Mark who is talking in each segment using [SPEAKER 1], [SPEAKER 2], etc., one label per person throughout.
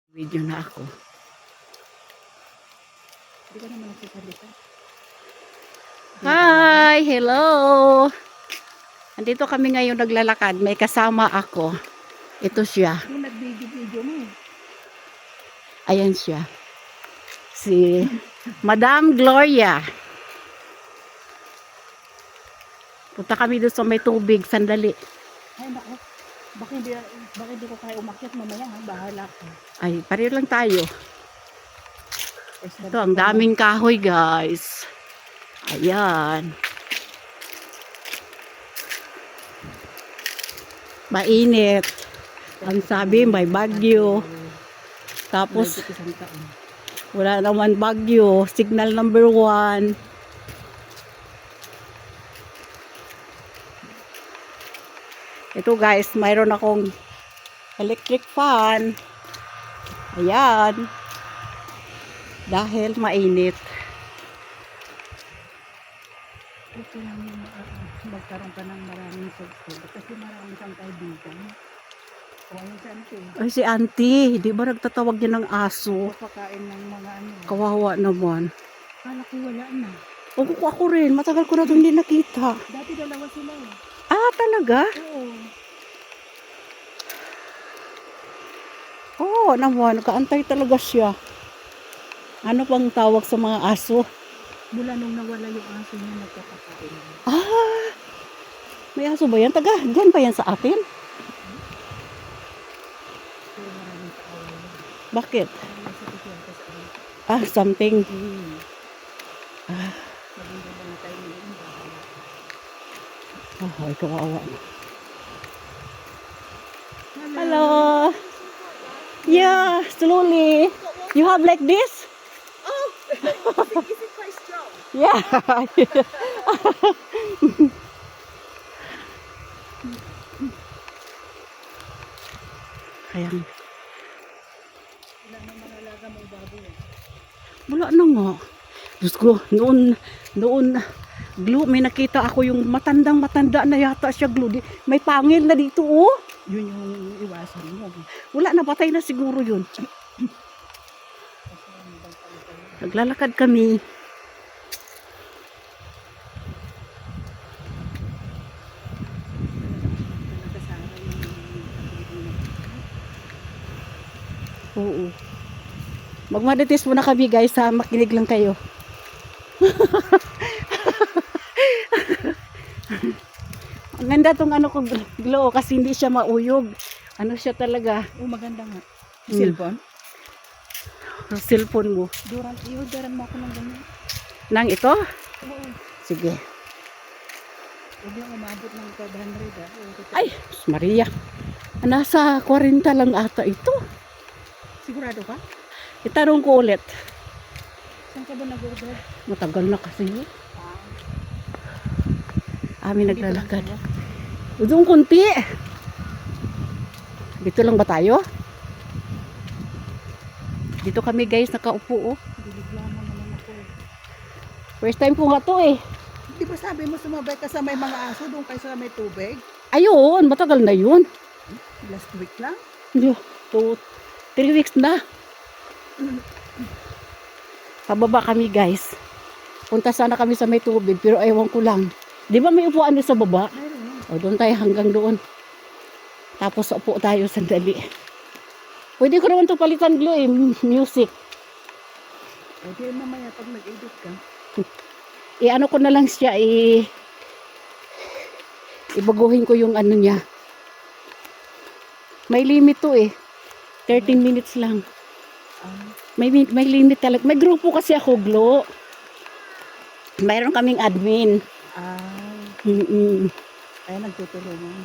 [SPEAKER 1] Video na ako.
[SPEAKER 2] Hindi ka naman nagsasalita.
[SPEAKER 1] Hi! Hello! Andito kami ngayon naglalakad. May kasama ako. Ito siya.
[SPEAKER 2] Yung nag-video mo.
[SPEAKER 1] Ayan siya. Si Madam Gloria. Punta kami doon sa may tubig. Sandali.
[SPEAKER 2] Ay, naku. Bakit hindi ko kaya umakyat mamaya, ha? Bahala ko.
[SPEAKER 1] Ay, pareho lang tayo. Ito, ang daming kahoy, guys. Ayan. Mainit. Ang sabi, may bagyo. Tapos, wala naman bagyo. Signal number 1. Ito guys, mayroon akong electric fan. Ayan. Dahil mainit.
[SPEAKER 2] Ito lang yung magkaroon ka ng maraming subscribe. Kasi marami kang kaibigan. O, ayun sa auntie.
[SPEAKER 1] Ay, si auntie. Di ba nagtatawag niya ng aso?
[SPEAKER 2] Pagkain ng mga ano.
[SPEAKER 1] Kawawa naman.
[SPEAKER 2] Kala ko wala na.
[SPEAKER 1] O, ako rin. Matagal ko na itong hindi nakita.
[SPEAKER 2] Dati dalawa sila eh.
[SPEAKER 1] Ah, talaga?
[SPEAKER 2] Oo.
[SPEAKER 1] Oo, naman. Kaantay talaga siya. Ano pang tawag sa mga aso?
[SPEAKER 2] Mula nung nawala yung aso niya, nagkakakain.
[SPEAKER 1] Ah, may aso ba yan? Taga, dyan ba yan sa atin?
[SPEAKER 2] Pero maraming kaaway.
[SPEAKER 1] Bakit?
[SPEAKER 2] Parang nasa tikyata sa akin.
[SPEAKER 1] Ah, something. Ah,
[SPEAKER 2] Maging ganda na tayo ngayon. Bahala.
[SPEAKER 1] ay, kawawa. Hello. Yeah, slowly. You have like this?
[SPEAKER 2] Oh, is it quite strong?
[SPEAKER 1] Yeah. Kaya,
[SPEAKER 2] Wala nang manalaga mong baboy.
[SPEAKER 1] wala na nga. Diyos ko, noon, Glo, may nakita ako yung matanda na yata siya, Glo. May pangil na dito, oh.
[SPEAKER 2] Yun yung iwasan mo.
[SPEAKER 1] Wala na, patay na siguro yun. Naglalakad kami. Oo. Magmarites muna kami guys ha. Makinig lang kayo. Ang ganda tong ano ko Glo kasi hindi siya mauyog. Ano siya talaga.
[SPEAKER 2] Oh, maganda nga.
[SPEAKER 1] Mm.
[SPEAKER 2] Cellphone?
[SPEAKER 1] Ang cellphone mo.
[SPEAKER 2] Iorderan mo ako ng ganyan.
[SPEAKER 1] Nang ito?
[SPEAKER 2] Oo.
[SPEAKER 1] Sige.
[SPEAKER 2] Huwag lang umabot ng 500 ah.
[SPEAKER 1] Ay, Maria. Nasa 40 lang ata ito.
[SPEAKER 2] Sigurado ka?
[SPEAKER 1] Itanong ko ulit.
[SPEAKER 2] Saan ka ba nag-order?
[SPEAKER 1] Matagal na kasi yun. Amin naglalakad. Doon kunti. Dito lang ba tayo? Dito kami guys, nakaupo oh.
[SPEAKER 2] Biniglamo naman ako.
[SPEAKER 1] First time ko nga to eh.
[SPEAKER 2] Di ba sabi mo sumabay ka sa may mga aso doon kayo sa may tubig?
[SPEAKER 1] Ayun, matagal na yun.
[SPEAKER 2] Last week lang?
[SPEAKER 1] Hindi, 3 weeks na. Pababa kami guys. Punta sana kami sa may tubig pero ewan ko lang. Di ba may upuan din sa baba?
[SPEAKER 2] Mayroon.
[SPEAKER 1] O doon tayo hanggang doon. Tapos upo tayo sandali. Pwede ko naman ito palitan Glo eh, music.
[SPEAKER 2] O di mamaya pag nag-edit ka.
[SPEAKER 1] Ano ko na lang siya ibaguhin ko yung ano niya. May limit to eh. 13 minutes lang. May limit talaga. May grupo kasi ako Glo. Mayroon kaming admin.
[SPEAKER 2] Kaya nagtutulungan.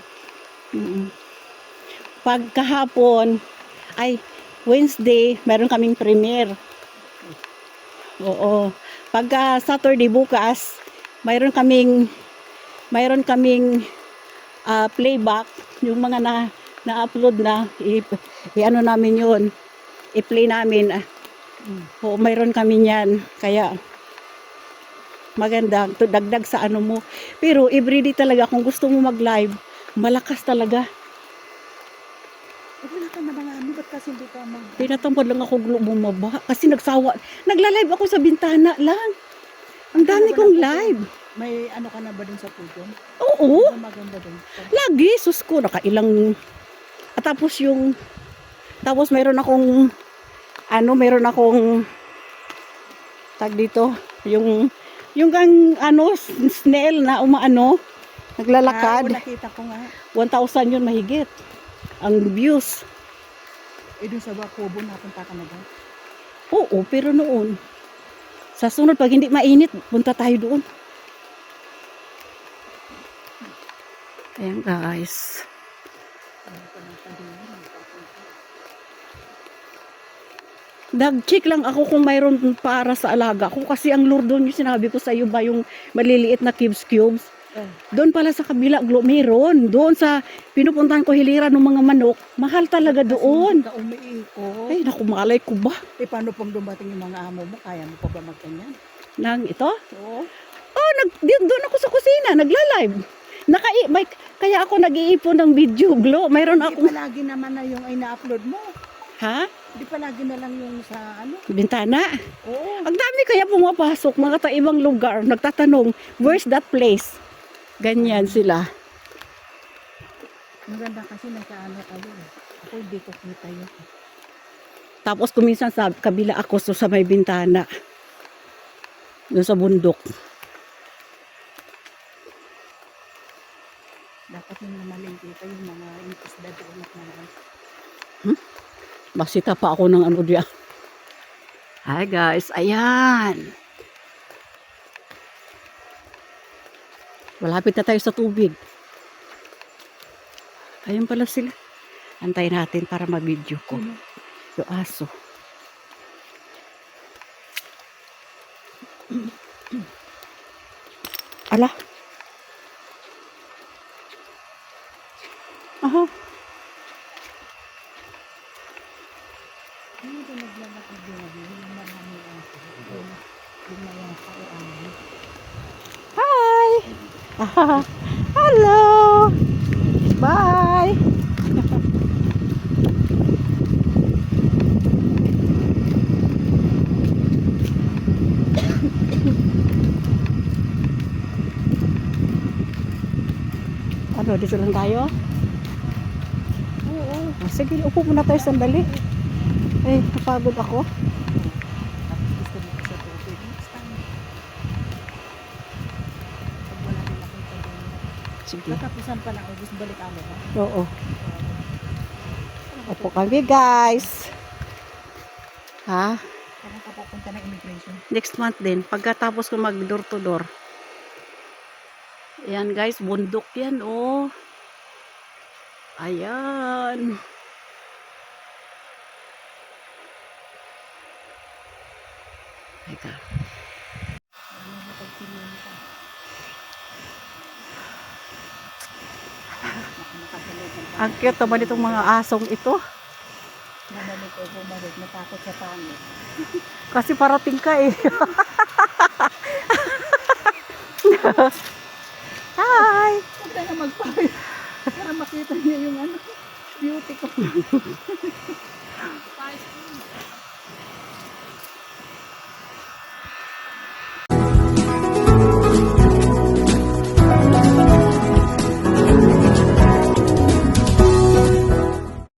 [SPEAKER 1] Pag kahapon ay Wednesday, mayroon kaming premiere. Oo. Pagka Saturday bukas, mayroon kaming playback, yung mga na-upload na i-ano namin yun. I-play namin. Oo, mayroon kami niyan. Kaya maganda, to dagdag sa ano mo. Pero everyday talaga kung gusto mo mag-live, malakas talaga.
[SPEAKER 2] Wala ka madangani, ba't ka kasi hindi ka
[SPEAKER 1] Tinatamad lang ako bumaba kasi nagsawa. Nagla-live ako sa bintana lang. Ang dami kong live.
[SPEAKER 2] May ano ka na ba dun sa pudong?
[SPEAKER 1] Oo,
[SPEAKER 2] Ano maganda dun?
[SPEAKER 1] lagi. Sus ko, nakailang... At tapos yung... Tapos mayroon akong... mayroon akong... Tag dito. Yung kang snail na umaano. Naglalakad.
[SPEAKER 2] Nakita ko nga.
[SPEAKER 1] 1,000 yun mahigit. Ang views.
[SPEAKER 2] Dun sa Kubo napunta ka na ba?
[SPEAKER 1] Oo, pero noon. Sa sunod, pag hindi mainit, punta tayo doon. Ayan guys. Nag-check lang ako kung mayroon para sa alaga ko. Kasi ang lure doon, yung sinabi ko sa iyo ba, yung maliliit na cubes. Doon pala sa kabila, meron. Doon sa pinupuntahan ko hilira ng mga manok, mahal talaga doon.
[SPEAKER 2] Kasi hindi ka umiikot.
[SPEAKER 1] Ay, naku, malay ko ba?
[SPEAKER 2] Paano pang dumating yung mga amo mo? Kaya mo pa ba magkanyan?
[SPEAKER 1] Nang ito?
[SPEAKER 2] Oo.
[SPEAKER 1] Oh, doon ako sa kusina, nagla-live. Kaya ako nag-iipon ng video, Glo. Mayroon
[SPEAKER 2] Hindi
[SPEAKER 1] ako.
[SPEAKER 2] palagi naman na yung ay na-upload mo.
[SPEAKER 1] Ha?
[SPEAKER 2] Hindi palagi na lang yung sa ano.
[SPEAKER 1] Bintana.
[SPEAKER 2] Oo.
[SPEAKER 1] Ang dami kaya pumapasok, mga taibang lugar, nagtatanong, where's that place? Ganyan sila.
[SPEAKER 2] Maganda kasi nagkaano kayo. Ako hindi ko kita yun.
[SPEAKER 1] Tapos kuminsan sa kabila ako sa may bintana. Doon sa bundok.
[SPEAKER 2] Dapat yung namaling kita yung mga isda doon at naman.
[SPEAKER 1] Masita pa ako ng ano diyan. Hi guys, ayan. Malapit na tayo sa tubig. Ayun pala sila. Antayin natin para mag-video ko. Yung aso. Ala. Aha.
[SPEAKER 2] Ano ba naglalakad yun? Yung marami aso. Yung mga kauanan.
[SPEAKER 1] Hi. Ah, hello. Bye. Ano, dito lang tayo?
[SPEAKER 2] Oo.
[SPEAKER 1] Sige, upo muna tayo sandali. Eh, napagod ako.
[SPEAKER 2] Tapos gusto mo sa tubig. Next time. Pag wala rin nakita doon.
[SPEAKER 1] Sige.
[SPEAKER 2] Natapusan pa ng August, balik ano ba?
[SPEAKER 1] Oo. Upo kami, guys. Ha?
[SPEAKER 2] Parang kapupunta ng immigration.
[SPEAKER 1] Next month din. Pagkatapos ko mag door to door. Ayan, guys. Bundok yan, oh. Ayan. Teka.
[SPEAKER 2] Ano na pagpiliin ka? Nakadalagan pa.
[SPEAKER 1] Ang cute naman itong mga asong ito.
[SPEAKER 2] Nabalik o bumalik. Natakot sa pangit.
[SPEAKER 1] Kasi parating ka eh. Hi!
[SPEAKER 2] Huwag ka na magpahit. Para makita niya yung ano, beauty ko.